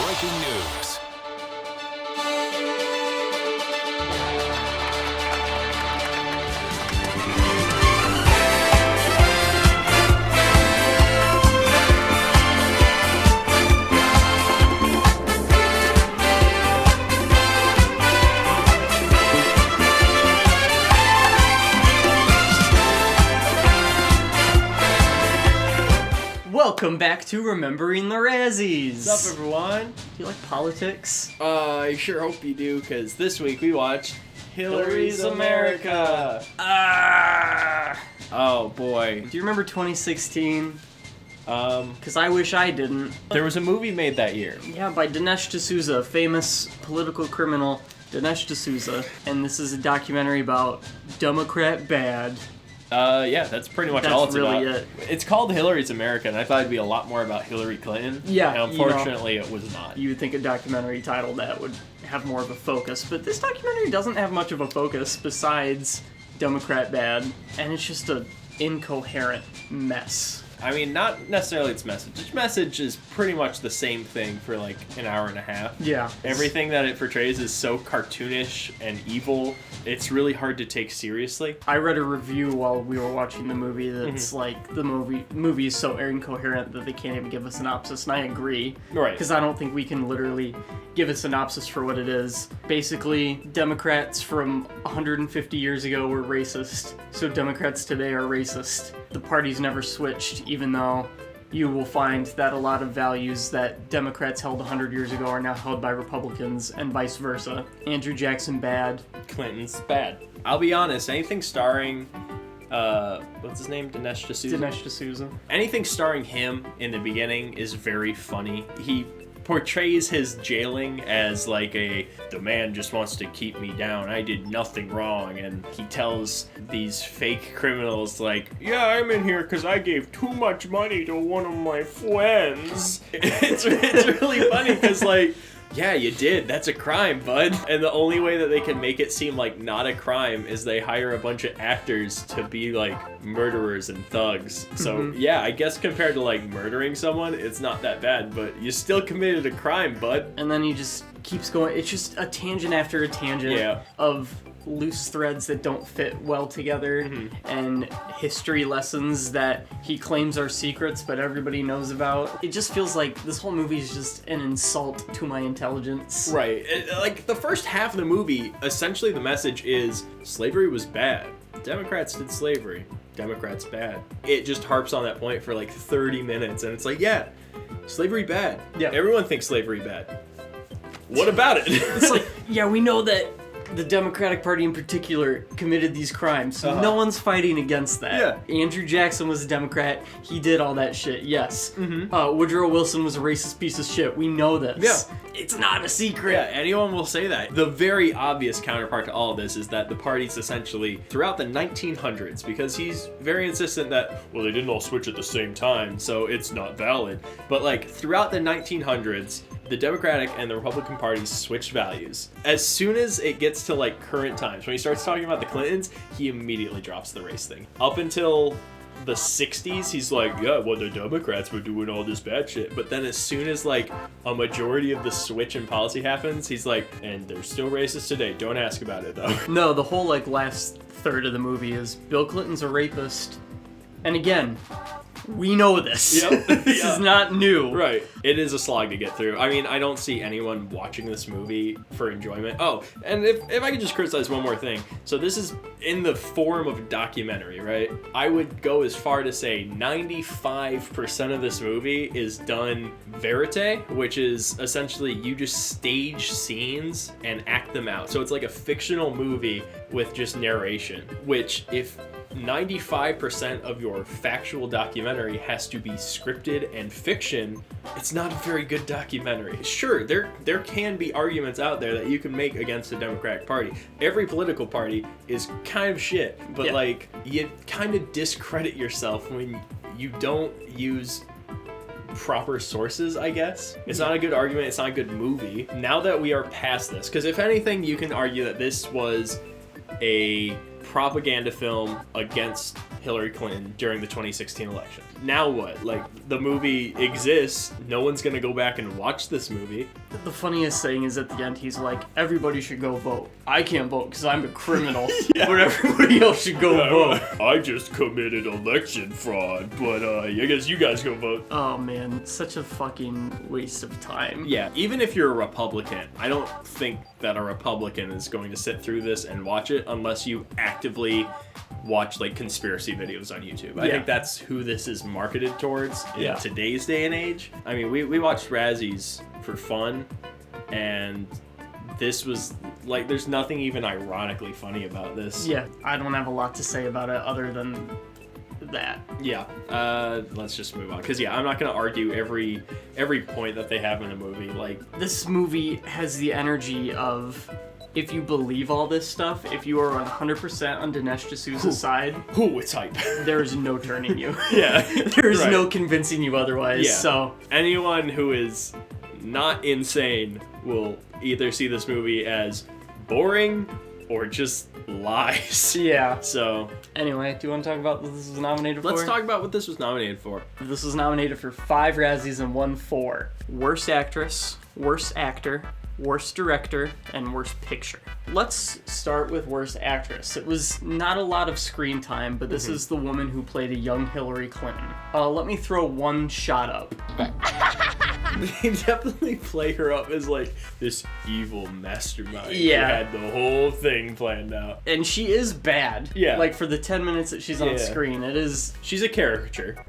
breaking news. Welcome back to Remembering the Razzies! What's up, everyone? Do you like politics? I sure hope you do, because this week we watched Hillary's America. Oh, boy. Do you remember 2016? Um, Because I wish I didn't. there was a movie made that year. Yeah, by Dinesh D'Souza, famous political criminal Dinesh D'Souza. And this is a documentary about Democrat bad. Yeah, that's pretty much That's all it's really about. it. It's called Hillary's America, and I thought it'd be a lot more about Hillary Clinton. Yeah, and unfortunately, it was not. You would think a documentary title that would have more of a focus, but this documentary doesn't have much of a focus besides Democrat bad, and it's just a incoherent mess. I mean, not necessarily its message. Its message is pretty much the same thing for like an hour and a half. Yeah. Everything that it portrays is so cartoonish and evil, it's really hard to take seriously. I read a review while we were watching the movie that's like the movie is so incoherent that they can't even give a synopsis, and I agree. Right. Because I don't think we can literally give a synopsis for what it is. Basically, Democrats from 150 years ago were racist, so Democrats today are racist. The party's never switched, even though you will find that a lot of values that Democrats held 100 years ago are now held by Republicans, and vice versa. Andrew Jackson bad. Clinton's bad. I'll be honest, anything starring, what's his name? Dinesh D'Souza? Dinesh D'Souza. Anything starring him in the beginning is very funny. He portrays his jailing as like the man just wants to keep me down. I did nothing wrong. And he tells these fake criminals like, yeah, I'm in here because I gave too much money to one of my friends. It's really funny because like, yeah, you did. That's a crime, bud. And the only way that they can make it seem like not a crime is they hire a bunch of actors to be like murderers and thugs. So yeah, I guess compared to like murdering someone, it's not that bad, but you still committed a crime, bud. And then he just keeps going. It's just a tangent after a tangent of loose threads that don't fit well together, and history lessons that he claims are secrets but everybody knows about. It just feels like this whole movie is just an insult to my intelligence. Right. Like the first half of the movie, essentially the message is slavery was bad. Democrats did slavery. Democrats bad. It just harps on that point for like 30 minutes, and it's like, yeah, slavery bad. Yeah. Everyone thinks slavery bad. What about it? It's like, yeah, we know that the Democratic Party in particular committed these crimes. No one's fighting against that. Yeah. Andrew Jackson was a Democrat. He did all that shit, yes. Woodrow Wilson was a racist piece of shit. We know this. Yeah. It's not a secret. Yeah, anyone will say that. The very obvious counterpart to all of this is that the party's essentially, throughout the 1900s, because he's very insistent that, well, they didn't all switch at the same time, so it's not valid. But like, throughout the 1900s, the Democratic and the Republican parties switched values. As soon as it gets to like current times, when he starts talking about the Clintons, he immediately drops the race thing. Up until the 60s, he's like, yeah, well, the Democrats were doing all this bad shit. But then as soon as like a majority of the switch in policy happens, he's like, and they're still racist today. Don't ask about it though. No, the whole like last third of the movie is Bill Clinton's a rapist. And again, we know this. Yep. This is not new. Right. It is a slog to get through. I mean, I don't see anyone watching this movie for enjoyment. Oh, and if I could just criticize one more thing. So this is in the form of a documentary, right? I would go as far to say 95% of this movie is done verite, which is essentially you just stage scenes and act them out. So it's like a fictional movie with just narration, which if 95% of your factual documentary has to be scripted and fiction, it's not a very good documentary. Sure, there can be arguments out there that you can make against the Democratic Party. Every political party is kind of shit, but like, you kind of discredit yourself when you don't use proper sources, I guess. It's not a good argument, it's not a good movie. Now that we are past this, because if anything, you can argue that this was a propaganda film against Hillary Clinton during the 2016 election. Now what? Like, the movie exists. No one's gonna go back and watch this movie. The funniest thing is at the end, he's like, everybody should go vote. I can't vote because I'm a criminal, Yeah. but everybody else should go vote. I just committed election fraud, but I guess you guys go vote. Oh man, such a fucking waste of time. Yeah, even if you're a Republican, I don't think that a Republican is going to sit through this and watch it unless you actively watch like conspiracy videos on YouTube. I think that's who this is marketed towards in today's day and age. I mean, we watched Razzies for fun, and this was like, there's nothing even ironically funny about this. Yeah, I don't have a lot to say about it other than that. Yeah, let's just move on, because I'm not gonna argue every point that they have in the movie. Like, This movie has the energy of, if you believe all this stuff, if you are 100% on Dinesh D'Souza's side, ooh, it's hype. there is no turning you. Yeah, There is right. no convincing you otherwise. Yeah. So Anyone who is not insane will either see this movie as boring or just lies. yeah. So Anyway, do you want to talk about what this was nominated for? let's talk about what this was nominated for. This was nominated for 5 Razzies and won 4. Worst Actress, Worst Actor, Worst Director, and Worst Picture. Let's start with Worst Actress. It was not a lot of screen time, but this is the woman who played a young Hillary Clinton. Let me throw one shot up. They definitely play her up as like this evil mastermind Yeah. who had the whole thing planned out. And she is bad. Yeah. Like, for the 10 minutes that she's on Yeah. screen, it is... She's a caricature.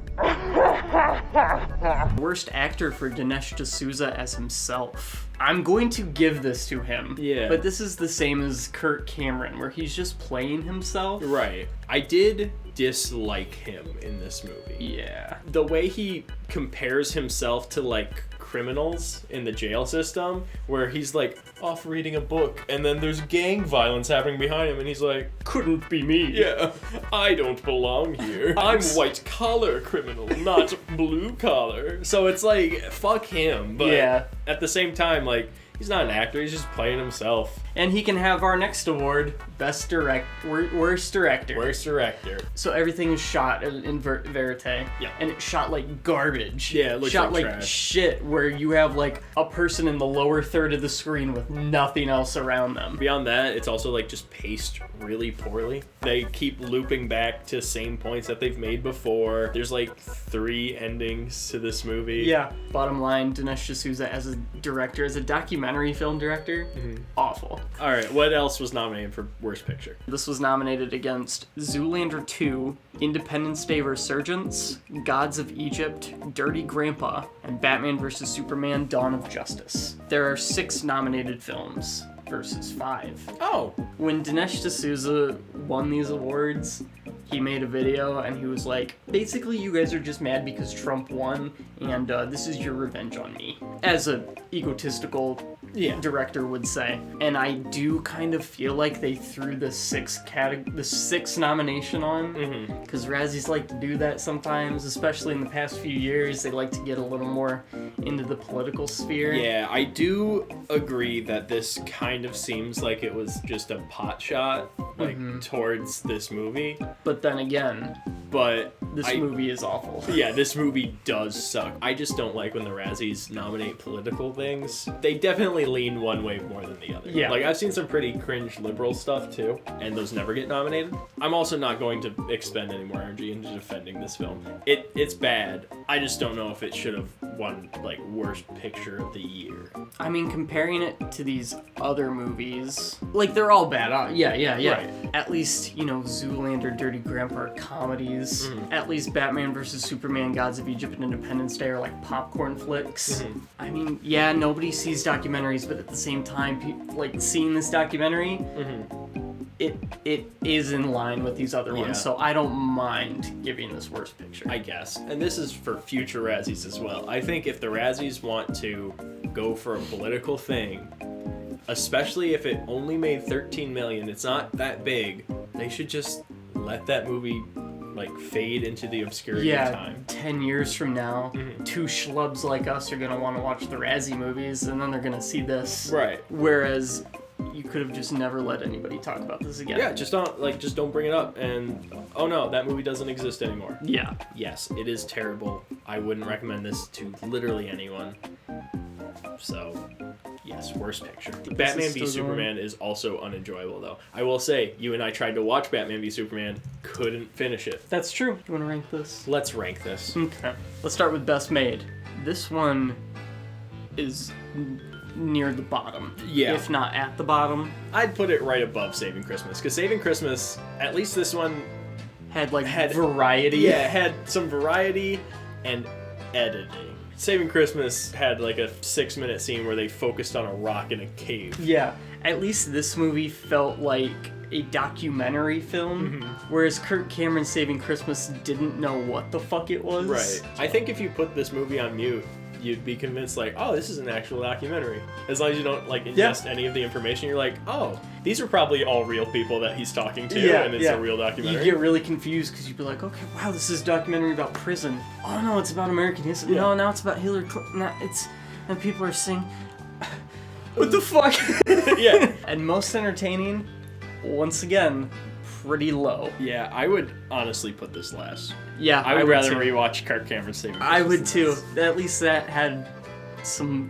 Worst actor for Dinesh D'Souza as himself. I'm going to give this to him. Yeah. But this is the same as Kirk Cameron, where he's just playing himself. Right. I did dislike him in this movie. Yeah. The way he compares himself to like criminals in the jail system, where he's like off reading a book and then there's gang violence happening behind him and he's like, Couldn't be me. yeah, I don't belong here. I'm white collar criminal, not blue collar. So it's like, fuck him. But Yeah. at the same time, like, he's not an actor, he's just playing himself. And he can have our next award, Worst Director. Worst director. So everything is shot in verite. Yeah. And it's shot like garbage. Yeah, it looks shot like like trash. shit, where you have like a person in the lower third of the screen with nothing else around them. Beyond that, it's also like just paced really poorly. They keep looping back to same points that they've made before. There's like 3 endings to this movie. Yeah. Bottom line, Dinesh D'Souza as a director, as a documentary film director, awful. All right, what else was nominated for Worst Picture? This was nominated against Zoolander 2, Independence Day Resurgence, Gods of Egypt, Dirty Grandpa, and Batman vs. Superman: Dawn of Justice. There are 6 nominated films versus 5. Oh, When Dinesh D'Souza won these awards, he made a video and he was like, basically you guys are just mad because Trump won and this is your revenge on me. As a egotistical director would say. And I do kind of feel like they threw the 6th nomination on, because Razzies like to do that sometimes, especially in the past few years. They like to get a little more into the political sphere. yeah, I do agree that this kind of seems like it was just a pot shot, like, towards this movie. But then again, But this movie is awful. yeah, this movie does suck. I just don't like when the Razzies nominate political things. They definitely lean one way more than the other. Yeah. Like, I've seen some pretty cringe liberal stuff too, and those never get nominated. I'm also not going to expend any more energy into defending this film. It's bad. I just don't know if it should have won, like, Worst Picture of the Year. I mean, comparing it to these other movies, like, they're all bad. Yeah. Right. At least, Zoolander, Dirty Grandpa are comedies. At least Batman vs. Superman, Gods of Egypt, and Independence Day are like popcorn flicks. I mean, yeah, nobody sees documentaries, but at the same time, like, seeing this documentary, it is in line with these other Yeah. ones, so I don't mind giving this Worst Picture. I guess. And this is for future Razzies as well. I think if the Razzies want to go for a political thing, especially if it only made 13 million, it's not that big, they should just let that movie, like, fade into the obscurity of time. 10 years from now, 2 schlubs like us are gonna want to watch the Razzie movies, and then they're gonna see this. Right. Whereas you could have just never let anybody talk about this again. Yeah, just don't bring it up. And oh no, that movie doesn't exist anymore. Yeah. Yes, it is terrible. I wouldn't recommend this to literally anyone. So, yes, worst picture. Batman v Superman is also unenjoyable, though. I will say, you and I tried to watch Batman v Superman, couldn't finish it. That's true. You want to rank this? Let's rank this. Okay. Let's start with best made. This one is near the bottom. Yeah. If not at the bottom. I'd put it right above Saving Christmas, because Saving Christmas, at least this one Had variety. Yeah, had some variety and editing. Saving Christmas had like a 6-minute scene where they focused on a rock in a cave. Yeah. At least this movie felt like a documentary film, whereas Kirk Cameron's Saving Christmas didn't know what the fuck it was. Right. I think if you put this movie on mute, you'd be convinced like, oh, this is an actual documentary. As long as you don't like ingest any of the information, you're like, oh, these are probably all real people that he's talking to, and it's a real documentary. You get really confused because you'd be like, okay, wow, this is a documentary about prison. Oh no, it's about American history. No, now it's about Hillary Clinton. And people are singing. What the fuck? Yeah. And most entertaining, once again, pretty low. Yeah, I would honestly put this last. Yeah, I would rather rewatch Kirk Cameron's Saving Christmas. I would too. At least that had some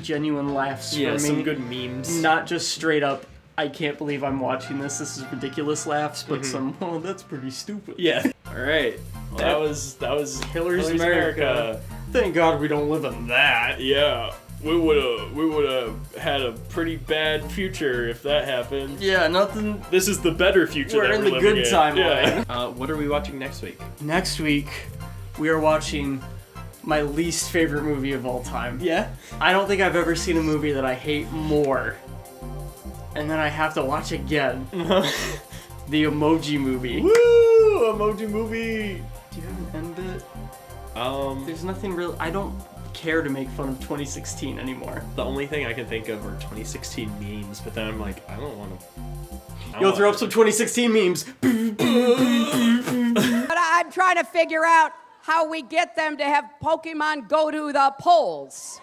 genuine laughs for me. Yeah, some good memes. Not just straight up, I can't believe I'm watching this. This is ridiculous laughs, but some, oh, that's pretty stupid. Yeah. All right. Well, that was Hillary's America. Thank God we don't live in that. Yeah. We would have had a pretty bad future if that happened. Yeah, nothing. This is the better future. We're in the good timeline. Yeah. What are we watching next week? Next week, we are watching my least favorite movie of all time. Yeah. I don't think I've ever seen a movie that I hate more, and then I have to watch again. The Emoji Movie. Woo! Emoji Movie. Do you have an end bit? There's There's nothing real. I don't care to make fun of 2016 anymore. the only thing I can think of are 2016 memes, but then I'm like, I don't want to. You'll throw up some 2016 memes. But I'm trying to figure out how we get them to have Pokemon go to the polls.